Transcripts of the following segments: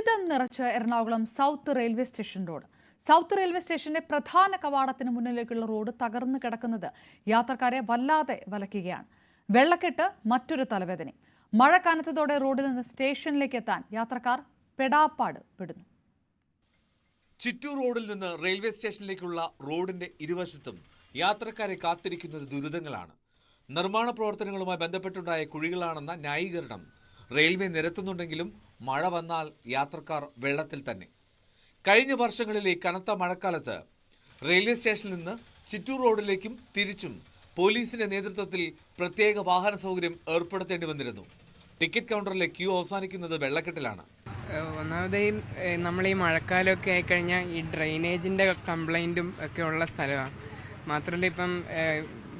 ദുരിതം നിറച്ച Ernakulam south railway station road. South railway സ്റ്റേഷന്റെ പ്രധാന കവാടത്തിന് മുന്നിലേക്കുള്ള റോഡ് തകർന്നു കിടക്കുന്നത് യാത്രക്കാരെ വല്ലാതെ വലയ്ക്കുകയാണ്. വെള്ളക്കെട്ട് മറ്റൊരു തലവേദന. മഴ കനത്തതോടെ റോഡിൽ നിന്ന് സ്റ്റേഷനിലേക്ക് എത്താൻ യാത്രക്കാർ പെടാപ്പാട് പെടുന്നു. ചിറ്റൂർ റോഡിൽ നിന്ന് റെയിൽവേ സ്റ്റേഷനിലേക്കുള്ള റോഡിന്റെ ഇരുവശത്തും യാത്രക്കാരെ കാത്തിരിക്കുന്നത് ദുരിതങ്ങളാണ്. നിർമ്മാണ പ്രവർത്തനങ്ങളുമായി ബന്ധപ്പെട്ടുണ്ടായ കുഴികളാണെന്ന ന്യായീകരണം റെയിൽവേ നിരത്തുന്നുണ്ടെങ്കിലും മഴ വന്നാൽ യാത്രക്കാർ വെള്ളത്തിൽ തന്നെ. കഴിഞ്ഞ വർഷങ്ങളിലെ കനത്ത മഴക്കാലത്ത് റെയിൽവേ സ്റ്റേഷനിൽ നിന്ന് ചിറ്റൂർ റോഡിലേക്കും തിരിച്ചും പോലീസിന്റെ നേതൃത്വത്തിൽ പ്രത്യേക വാഹന സൗകര്യം ഏർപ്പെടുത്തേണ്ടി വന്നിരുന്നു. ടിക്കറ്റ് കൗണ്ടറിലെ ക്യൂ അവസാനിക്കുന്നത് വെള്ളക്കെട്ടിലാണ്. ഒന്നാമത് നമ്മൾ ഈ മഴക്കാലമൊക്കെ ആയിക്കഴിഞ്ഞാൽ ഈ ഡ്രെയിനേജിൻ്റെ കംപ്ലൈൻറ്റും ഒക്കെ ഉള്ള സ്ഥലമാണ്. മാത്രമല്ല ഇപ്പം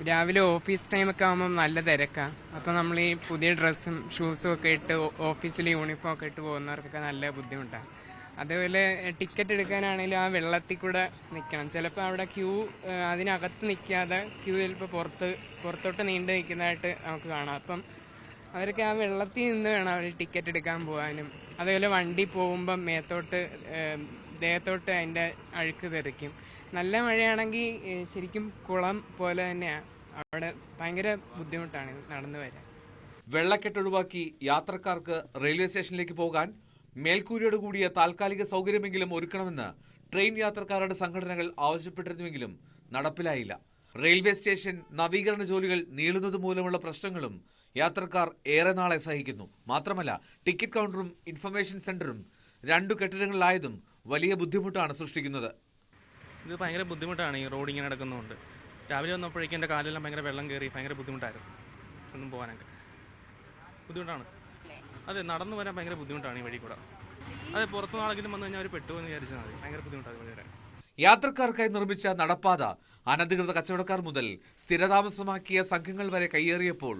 രാവിലെ ഓഫീസ് ടൈമൊക്കെ ആകുമ്പം നല്ല തിരക്കാണ്. അപ്പം നമ്മൾ ഈ പുതിയ ഡ്രസ്സും ഷൂസും ഒക്കെ ഇട്ട് ഓഫീസിൽ യൂണിഫോം ഒക്കെ ഇട്ട് പോകുന്നവർക്കൊക്കെ നല്ല ബുദ്ധിമുട്ടാണ്. അതേപോലെ ടിക്കറ്റ് എടുക്കാനാണെങ്കിലും ആ വെള്ളത്തിൽ കൂടെ നിൽക്കണം. ചിലപ്പോൾ അവിടെ ക്യൂ അതിനകത്ത് നിൽക്കാതെ ക്യൂ ചിലപ്പോൾ പുറത്തോട്ട് നീണ്ടു നിൽക്കുന്നതായിട്ട് നമുക്ക് കാണാം. അപ്പം അവരൊക്കെ ആ വെള്ളത്തിൽ നിന്ന് വേണം അവർ ടിക്കറ്റ് എടുക്കാൻ പോകാനും. അതേപോലെ വണ്ടി പോകുമ്പം ദേഹത്തോട്ട് അതിൻ്റെ അഴുക്ക് തെറിക്കും. നല്ല മഴയാണെങ്കിൽ ശരിക്കും കുളം പോലെ തന്നെയാണ്. അവിടെ ഭയങ്കര ബുദ്ധിമുട്ടാണ് നടന്നു വരാൻ. വെള്ളക്കെട്ട് ഒഴിവാക്കി യാത്രക്കാർക്ക് റെയിൽവേ സ്റ്റേഷനിലേക്ക് പോകാൻ മേൽക്കൂരയോട് കൂടിയ താൽക്കാലിക സൗകര്യമെങ്കിലും ഒരുക്കണമെന്ന് ട്രെയിൻ യാത്രക്കാരുടെ സംഘടനകൾ ആവശ്യപ്പെട്ടിരുന്നുവെങ്കിലും നടപ്പിലായില്ല. റെയിൽവേ സ്റ്റേഷൻ നവീകരണ ജോലികൾ നീളുന്നത് മൂലമുള്ള പ്രശ്നങ്ങളും യാത്രക്കാർ ഏറെ നാളെ സഹിക്കുന്നു. മാത്രമല്ല ടിക്കറ്റ് കൗണ്ടറും ഇൻഫർമേഷൻ സെന്ററും രണ്ടു കെട്ടിടങ്ങളിലായതും വലിയ ബുദ്ധിമുട്ടാണ് സൃഷ്ടിക്കുന്നത്. ഇത് ഭയങ്കര ബുദ്ധിമുട്ടാണ് ഈ റോഡ് ഇങ്ങനെ നടക്കുന്നതുകൊണ്ട്. രാവിലെ വന്നപ്പോഴേക്കും എൻ്റെ കാലെല്ലാം ഭയങ്കര വെള്ളം കയറി ഭയങ്കര ബുദ്ധിമുട്ടായിരുന്നു. ഒന്നും പോകാനൊക്കെ ബുദ്ധിമുട്ടാണ്. അതെ, നടന്നു വരാൻ ഭയങ്കര ബുദ്ധിമുട്ടാണ് ഈ വഴി കൂടെ. അതെ, പുറത്തു നാളെങ്കിലും വന്നു കഴിഞ്ഞാൽ അവർ പെട്ടുവെന്ന് വിചാരിച്ചാൽ മതി. ഭയങ്കര ബുദ്ധിമുട്ടാണ് വഴി വരാൻ. യാത്രക്കാർക്കായി നിർമ്മിച്ച നടപ്പാത അനധികൃത കച്ചവടക്കാർ മുതൽ സ്ഥിരതാമസമാക്കിയ സംഘങ്ങൾ വരെ കയ്യേറിയപ്പോൾ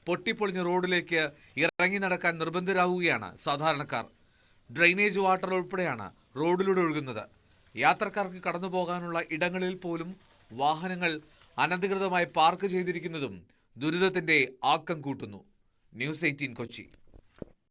പൊട്ടിപ്പൊളിഞ്ഞ റോഡിലേക്ക് ഇറങ്ങി നടക്കാൻ നിർബന്ധരാകുകയാണ് സാധാരണക്കാർ. ഡ്രെയിനേജ് വാട്ടർ ഉൾപ്പെടെയാണ് റോഡിലൂടെ ഒഴുകുന്നത്. യാത്രക്കാർക്ക് കടന്നു പോകാനുള്ള ഇടങ്ങളിൽ പോലും വാഹനങ്ങൾ അനധികൃതമായി പാർക്ക് ചെയ്തിരിക്കുന്നതും ദുരിതത്തിന്റെ ആക്കം കൂട്ടുന്നു. ന്യൂസ് 18 കൊച്ചി.